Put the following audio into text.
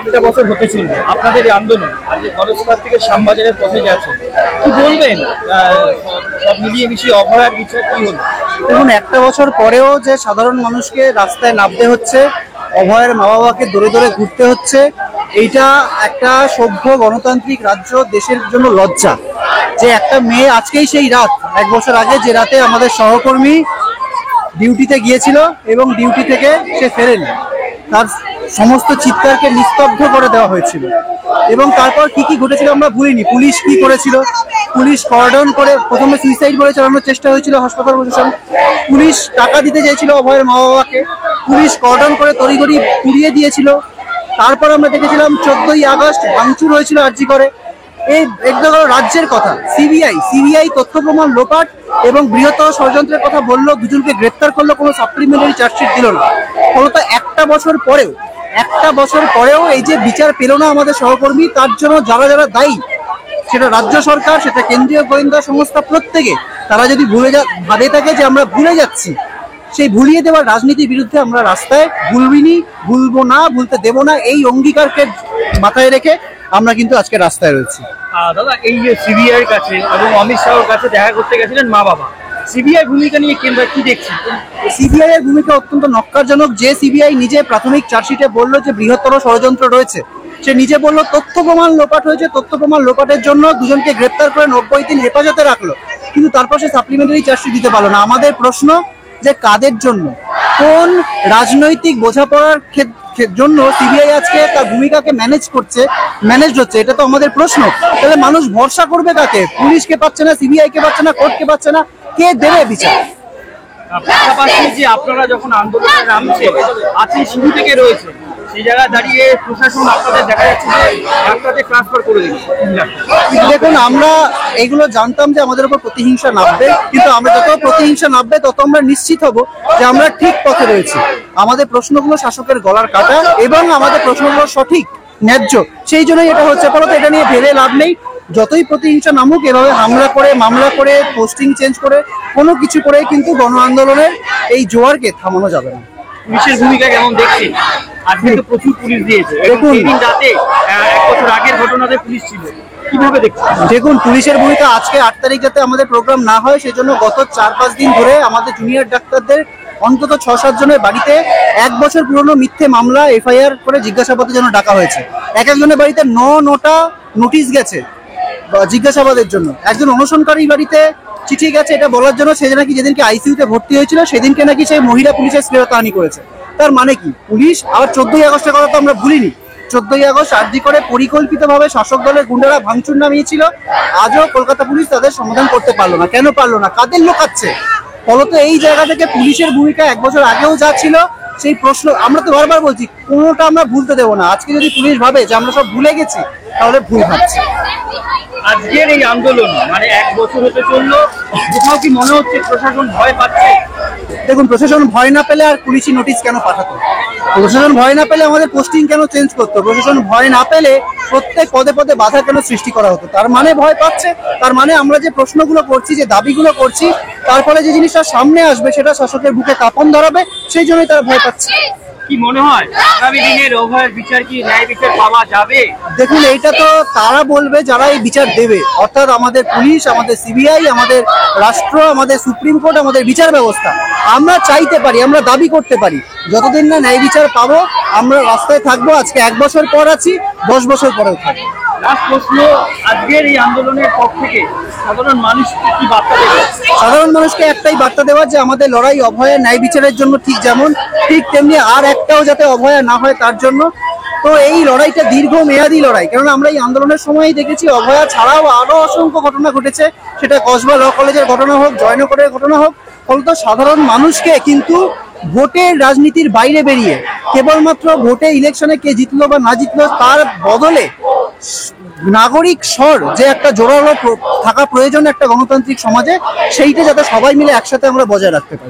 একটা বছর হতে চলবে আপনাদের এই আন্দোলন, আজ গণস্থান থেকে শ্যামবাজারের পথে যাচ্ছে, কি বলবেন? সব মিলিয়ে মিশিয়ে অভয়ার বিচার কি হলো? দেখুন, একটা বছর পরেও যে সাধারণ মানুষকে রাস্তায় নামতে হচ্ছে, অভয়ের মা বাবাকে দূরে দূরে ঘুরতে হচ্ছে, এইটা একটা সভ্য গণতান্ত্রিক রাজ্য দেশের জন্য লজ্জা। যে একটা মেয়ে, আজকেই সেই রাত, এক বছর আগে যে রাতে আমাদের সহকর্মী ডিউটিতে গিয়েছিল এবং ডিউটি থেকে সে ফেরেনি, তার সমস্ত চিৎকারকে নিস্তব্ধ করে দেওয়া হয়েছিল। এবং তারপর কি কি ঘটেছিল আমরা ভুলিনি। পুলিশ কি করেছিল, পুলিশ কর্ডন করে প্রথমে সুইসাইড করে চালানোর চেষ্টা হয়েছিল হাসপাতাল প্রশাসন, পুলিশ টাকা দিতে চেয়েছিল অভয়ের মা বাবাকে, পুলিশ কর্ডন করে তড়িঘড়ি পুড়িয়ে দিয়েছিল। তারপর আমরা দেখেছিলাম 14ই আগস্ট ভাঙচুর হয়েছিল আরজি করে। এই একদম রাজ্যের কথা, সিবিআই তথ্য প্রমাণ লোপাট এবং বৃহত্তর ষড়যন্ত্রের কথা বললো, দুজনকে গ্রেপ্তার করলো, কোনো সাপ্লিমেন্টারি চার্জশিট দিল না। ফলত একটা বছর পরেও এই যে বিচার পেল না আমাদের সহকর্মী, তার জন্য যারা যারা দায়ী, সেটা রাজ্য সরকার, সেটা কেন্দ্রীয় গোয়েন্দা সংস্থা, প্রত্যেকে তারা যদি ভাবে থাকে যে আমরা ভুলে যাচ্ছি, সেই ভুলিয়ে দেওয়ার রাজনীতির বিরুদ্ধে আমরা রাস্তায় ভুলবো না, ভুলতে দেব না, এই অঙ্গীকারকে মাথায় রেখে আমরা কিন্তু আজকে রাস্তায় রয়েছি। দাদা, এই যে সিবিআই কাছে এবং অমিত শাহর কাছে দেখা করতে গেছিলেন মা বাবা, সিবিআই ভূমিকা নিয়ে কেন্দ্র কি দেখছি? সিবিআই এর ভূমিকা অত্যন্ত নক্কারজনক। যে সিবিআই নিজে প্রাথমিক চার্জশিটে বললো যে বৃহত্তর ষড়যন্ত্র রয়েছে, সে নিজে বললো তথ্য প্রমাণ লোপাট হয়েছে, তথ্য প্রমাণ লোপাটের জন্য দুজনকে গ্রেপ্তার করে 90 দিন হেফাজতে রাখলো, কিন্তু তারপর সে সাপ্লিমেন্টারি চার্জশিট দিতে পারলো না। আমাদের প্রশ্ন যে কাদের জন্য, কোন রাজনৈতিক বোঝাপড়ার জন্য সিবিআই আজকে তার ভূমিকাকে ম্যানেজ হচ্ছে, এটা তো আমাদের প্রশ্ন। তাহলে মানুষ ভরসা করবে কাকে? পুলিশকে পাচ্ছে না, সিবিআই কে পাচ্ছে না, কোর্টকে পাচ্ছে না, কে দেবে বিচার? পাশাপাশি যে আপনারা যখন আন্দোলনে নামছে, আজকে শুরু থেকে রয়েছে, সেই জায়গায় দাঁড়িয়ে প্রশাসন আপনাদের দেখা যাচ্ছে যে ডাক্তারদের ট্রান্সফার করে দিচ্ছে। দেখুন, আমরা এগুলো জানতাম যে আমাদের উপর প্রতিহিংসা নামবে, কিন্তু আমরা যত প্রতিহিংসা নামবে তত আমরা নিশ্চিত হব যে আমরা ঠিক পথে রয়েছি। আমাদের প্রশ্নগুলো শাসকের গলার কাটা এবং আমাদের প্রশ্নগুলো সঠিক, ন্যায্য, সেই জন্যই এটা হচ্ছে। ফলত এটা নিয়ে ভেবে লাভ নেই। যতই প্রতিহিংসা নামুক, এভাবে হামলা করে, মামলা করে, পোস্টিং চেঞ্জ করে, কোনো কিছু করে কিন্তু গণ আন্দোলনের এই জোয়ারকে থামানো যাবে না। পুলিশের ভূমিকা কেমন দেখছি? আজকে তো প্রচুর পুলিশ দিয়েছে, দিন রাতে এক বছর আগের ঘটনাতে পুলিশ ছিল, কিভাবে দেখছি? দেখুন, পুলিশের ভূমিকা আজকে 8 তারিখ যাতে আমাদের প্রোগ্রাম না হয় সেজন্য গত 4-5 দিন ধরে আমাদের জুনিয়র ডাক্তারদের অন্তত 6-7 জনের বাড়িতে 1 বছর পুরনো মিথ্যে মামলা এফআইআর করে জিজ্ঞাসাবাদের জন্য ডাকা হয়েছে। এক একজনের বাড়িতে 9টা নোটিশ গেছে জিজ্ঞাসাবাদের জন্য। একজন অনশনকারী বাড়িতে চিঠি গেছে এটা বলার জন্য সে নাকি যেদিনকে আইসিইউতে ভর্তি হয়েছিল সেদিনকে নাকি সেই মহিলা পুলিশের শ্লীলতাহানি করেছে। তার মানে কি? পুলিশ আবার 14ই আগস্টের কথা তো আমরা ভুলিনি। 14ই আগস্ট আরজি করে পরিকল্পিতভাবে শাসক দলের গুন্ডারা ভাঙচুর নামিয়েছিল, আজও কলকাতা পুলিশ তাদের সমাধান করতে পারলো না। কেন পারলো না? কাদের লোকাচ্ছে? ফলত এই জায়গা থেকে পুলিশের ভূমিকা 1 বছর আগেও যা ছিল, সেই প্রশ্ন আমরা তো বারবার বলছি, কোনোটা আমরা ভুলতে দেবো না। আজকে যদি পুলিশ ভাবে যে আমরা সব ভুলে গেছি, তাহলে ভুল ভাবছি। আজকের এই আন্দোলন মানে 1 বছর হতে চললো, কোথাও কি মনে হচ্ছে প্রশাসন ভয় পাচ্ছে? দেখুন, প্রশাসন ভয় না পেলে আর পুলিশি নোটিশ কেন পাঠাতো? প্রশাসন ভয় না পেলে আমাদের পোস্টিং কেন চেঞ্জ করতো? প্রশাসন ভয় না পেলে প্রত্যেক পদে পদে বাধা কেন সৃষ্টি করা হতো? তার মানে ভয় পাচ্ছে। তার মানে আমরা যে প্রশ্নগুলো করছি, যে দাবিগুলো করছি, তারপরে যে জিনিসটা সামনে আসবে সেটা শাসকের বুকে কাঁপন ধরাবে, সেই জন্যই তারা ভয় পাচ্ছে। কি মনে হয় আগামী দিনের অভয়ের বিচার কি ন্যায় বিচার পাওয়া যাবে? দেখুন, এইটা তো তারা বলবে যারা এই বিচার দেবে, অর্থাৎ আমাদের পুলিশ, আমাদের সিবিআই, আমাদের রাষ্ট্র, আমাদের সুপ্রিম কোর্ট, আমাদের বিচার ব্যবস্থা। আমরা চাইতে পারি, আমরা দাবি করতে পারি, যতদিন না ন্যায় বিচার পাবো আমরা রাস্তায় থাকবো। আজকে 1 বছর পর আছি, 10 বছর পরেও থাকবো। লাস্ট প্রশ্ন, আজকের এই আন্দোলনের পর থেকে সাধারণ মানুষকে কি বার্তা দেবে? সাধারণ মানুষকে একটাই বার্তা দেওয়া যে আমাদের লড়াই অভয়া ন্যায় বিচারের জন্য, ঠিক যেমন ঠিক তেমনি আর একটাও যাতে অভয়া না হয় তার জন্য। তো এই লড়াইটা দীর্ঘমেয়াদী লড়াই, কারণ আমরা এই আন্দোলনের সময়ই দেখেছি অভয়া ছাড়াও আরো অসংখ্য ঘটনা ঘটেছে, সেটা কসবা ল কলেজের ঘটনা হোক, জয়নগরের ঘটনা হোক। ফলত সাধারণ মানুষকে কিন্তু ভোটের রাজনীতির বাইরে বেরিয়ে কেবলমাত্র ভোটে ইলেকশনে কে জিতলো বা না জিতলো তার বদলে নাগরিক স্বর যে একটা জোরালো থাকা প্রয়োজন একটা গণতান্ত্রিক সমাজে, সেইটা যাতে সবাই মিলে একসাথে আমরা বজায় রাখতে পারি।